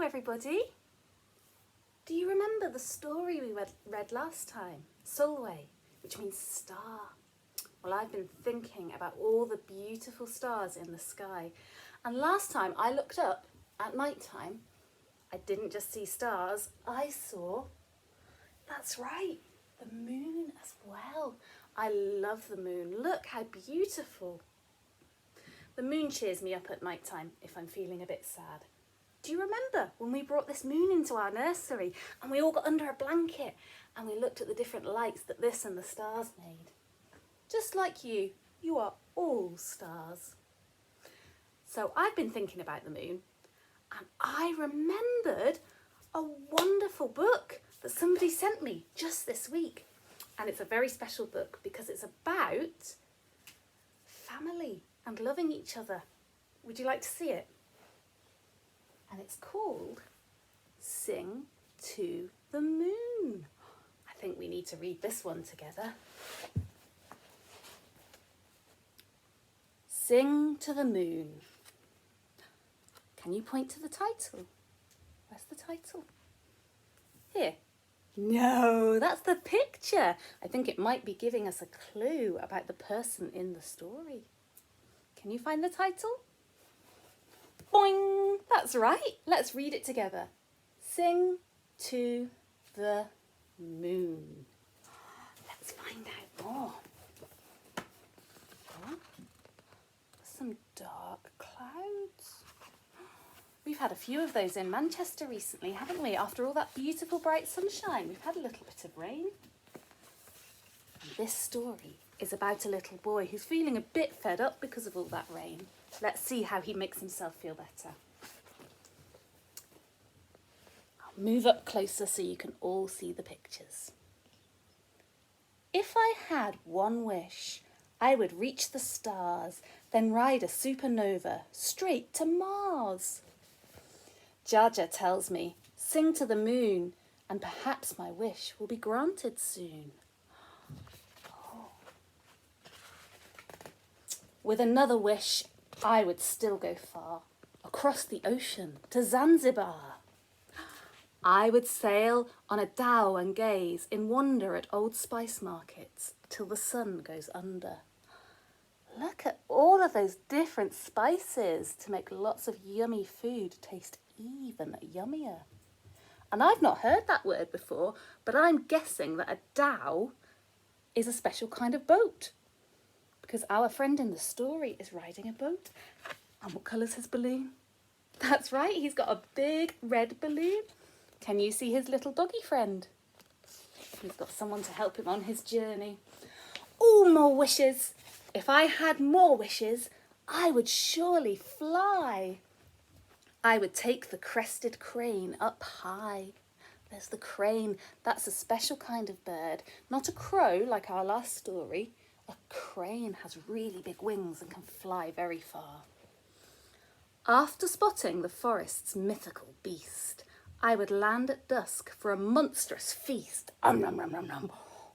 everybody. Do you remember the story we read last time? Solway, which means star. Well, I've been thinking about all the beautiful stars in the sky. And last time I looked up at night time, I didn't just see stars, I saw, that's right, the moon as well. I love the moon. Look how beautiful. The moon cheers me up at night time if I'm feeling a bit sad. Do you remember when we brought this moon into our nursery and we all got under a blanket and we looked at the different lights that this and the stars made? Just like you are all stars. So I've been thinking about the moon and I remembered a wonderful book that somebody sent me just this week. And it's a very special book because it's about family and loving each other. Would you like to see it? And it's called Sing to the Moon. I think we need to read this one together. Sing to the Moon. Can you point to the title? Where's the title? Here. No, that's the picture. I think it might be giving us a clue about the person in the story. Can you find the title? Boing! That's right. Let's read it together. Sing to the moon. Let's find out more. Oh, some dark clouds. We've had a few of those in Manchester recently, haven't we? After all that beautiful bright sunshine, we've had a little bit of rain. And this story is about a little boy who's feeling a bit fed up because of all that rain. Let's see how he makes himself feel better. I'll move up closer so you can all see the pictures. If I had one wish, I would reach the stars, then ride a supernova straight to Mars. Jjajja tells me, sing to the moon, and perhaps my wish will be granted soon. Oh. With another wish, I would still go far, across the ocean to Zanzibar. I would sail on a dhow and gaze in wonder at old spice markets till the sun goes under. Look at all of those different spices to make lots of yummy food taste even yummier. And I've not heard that word before, but I'm guessing that a dhow is a special kind of boat. Because our friend in the story is riding a boat. And what colour's his balloon? That's right, he's got a big red balloon. Can you see his little doggy friend? He's got someone to help him on his journey. Oh, more wishes. If I had more wishes, I would surely fly. I would take the crested crane up high. There's the crane. That's a special kind of bird. Not a crow like our last story. A crane has really big wings and can fly very far. After spotting the forest's mythical beast, I would land at dusk for a monstrous feast. Nom, nom, nom, nom.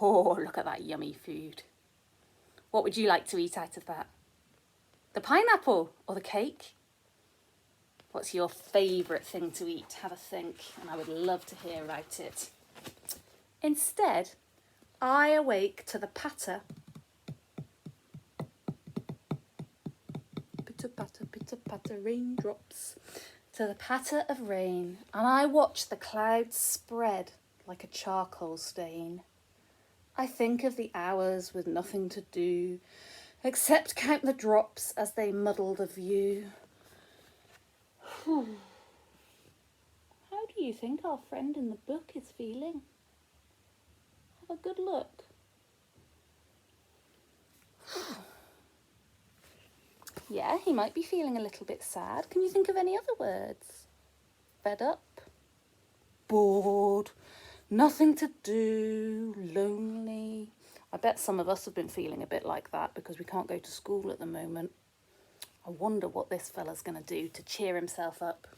Oh, look at that yummy food. What would you like to eat out of that? The pineapple or the cake? What's your favourite thing to eat? Have a think, and I would love to hear about it. Instead, I awake to the patter. Pitter-patter, pitter-patter, raindrops. To the patter of rain, and I watch the clouds spread like a charcoal stain. I think of the hours with nothing to do, except count the drops as they muddle the view. How do you think our friend in the book is feeling? Have a good look. Yeah, he might be feeling a little bit sad. Can you think of any other words? Fed up, bored, nothing to do, lonely. I bet some of us have been feeling a bit like that because we can't go to school at the moment. I wonder what this fella's going to do to cheer himself up.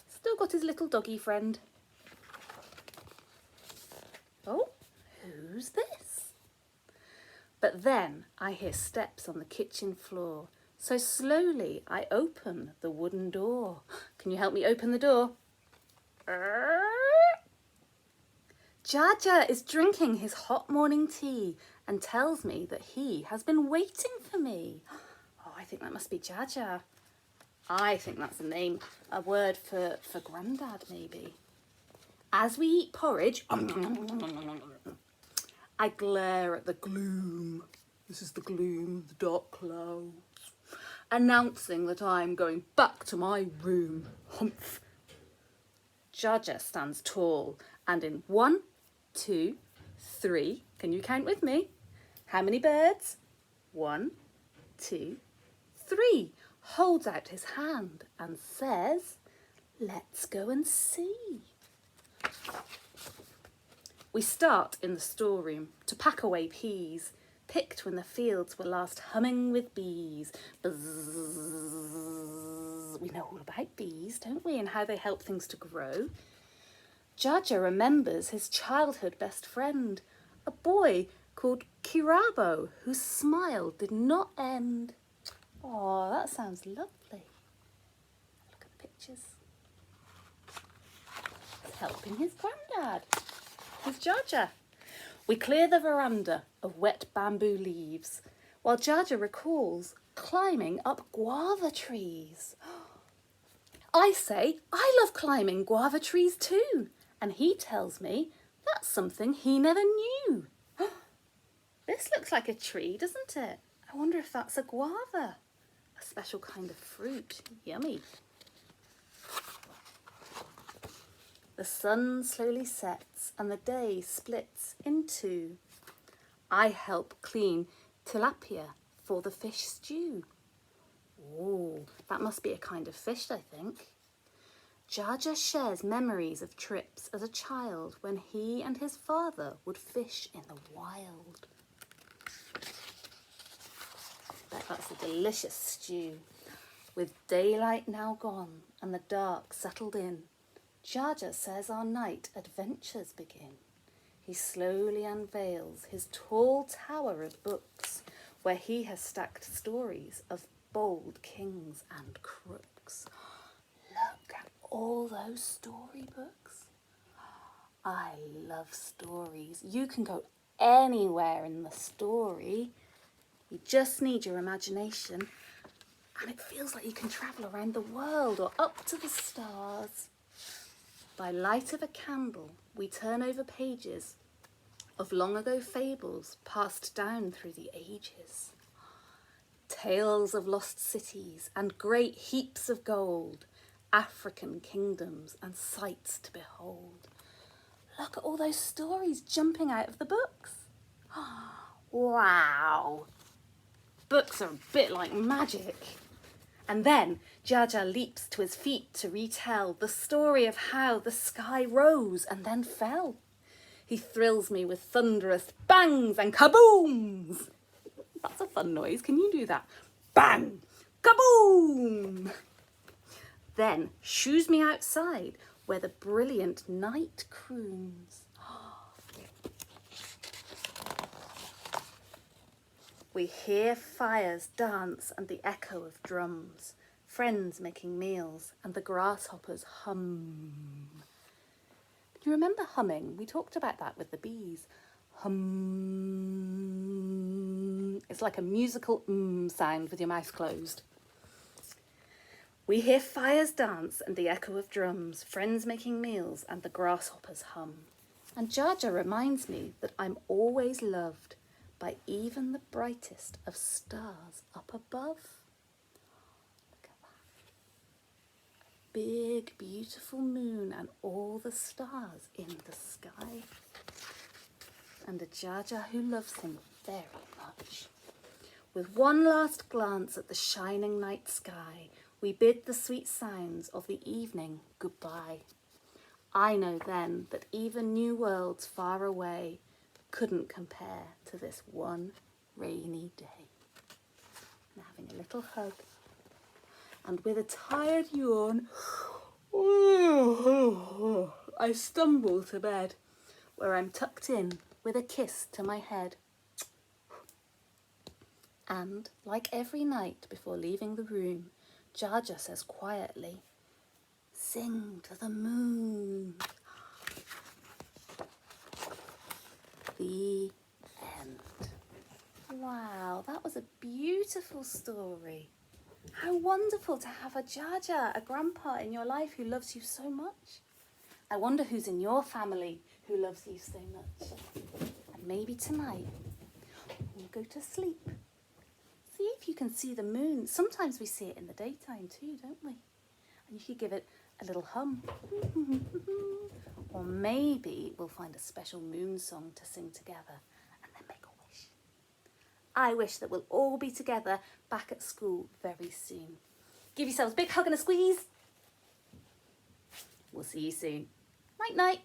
Still got his little doggy friend. Oh, who's this? But then I hear steps on the kitchen floor. So slowly I open the wooden door. Can you help me open the door? Jjajja is drinking his hot morning tea and tells me that he has been waiting for me. Oh, I think that must be Jjajja. I think that's a name, a word for Grandad maybe. As we eat porridge, I glare at the gloom. This is the gloom, the dark clouds, announcing that I'm going back to my room. Humph. Jjajja stands tall and in 1, 2, 3, can you count with me? How many birds? 1, 2, 3. Holds out his hand and says, let's go and see. We start in the storeroom to pack away peas, picked when the fields were last humming with bees. Buzz. We know all about bees, don't we, and how they help things to grow. Jjajja remembers his childhood best friend, a boy called Kirabo, whose smile did not end. Oh, that sounds lovely. Look at the pictures. He's helping his granddad. He's Jjajja. We clear the veranda of wet bamboo leaves, while Jjajja recalls climbing up guava trees. I say, I love climbing guava trees too, and he tells me that's something he never knew. This looks like a tree, doesn't it? I wonder if that's a guava, a special kind of fruit. Yummy. The sun slowly sets and the day splits in two. I help clean tilapia for the fish stew. Oh, that must be a kind of fish, I think. Jjajja shares memories of trips as a child when he and his father would fish in the wild. Bet that's a delicious stew. With daylight now gone and the dark settled in, Jjajja says our night adventures begin. He slowly unveils his tall tower of books where he has stacked stories of bold kings and crooks. Look at all those storybooks. I love stories. You can go anywhere in the story. You just need your imagination and it feels like you can travel around the world or up to the stars. By light of a candle, we turn over pages of long ago fables passed down through the ages. Tales of lost cities and great heaps of gold, African kingdoms and sights to behold. Look at all those stories jumping out of the books. Wow! Books are a bit like magic. And then Jjajja leaps to his feet to retell the story of how the sky rose and then fell. He thrills me with thunderous bangs and kabooms. That's a fun noise. Can you do that? Bang! Kaboom! Then shoos me outside where the brilliant night croons. We hear fires dance and the echo of drums, friends making meals and the grasshoppers hum. Do you remember humming? We talked about that with the bees. Hum. It's like a musical sound with your mouth closed. We hear fires dance and the echo of drums, friends making meals and the grasshoppers hum. And Jjajja reminds me that I'm always loved by even the brightest of stars up above. Look at that. Big, beautiful moon and all the stars in the sky. And a Jjajja who loves him very much. With one last glance at the shining night sky, we bid the sweet sounds of the evening goodbye. I know then that even new worlds far away couldn't compare to this one rainy day. And having a little hug, and with a tired yawn, I stumble to bed, where I'm tucked in with a kiss to my head. And, like every night before leaving the room, Jjajja says quietly, sing to the moon. The end. Wow, that was a beautiful story. How wonderful to have a Jjajja, a grandpa in your life who loves you so much. I wonder who's in your family who loves you so much. And maybe tonight we'll go to sleep. See if you can see the moon. Sometimes we see it in the daytime too, don't we? And you should give it a little hum. Or maybe we'll find a special moon song to sing together and then make a wish. I wish that we'll all be together back at school very soon. Give yourselves a big hug and a squeeze. We'll see you soon. Night, night.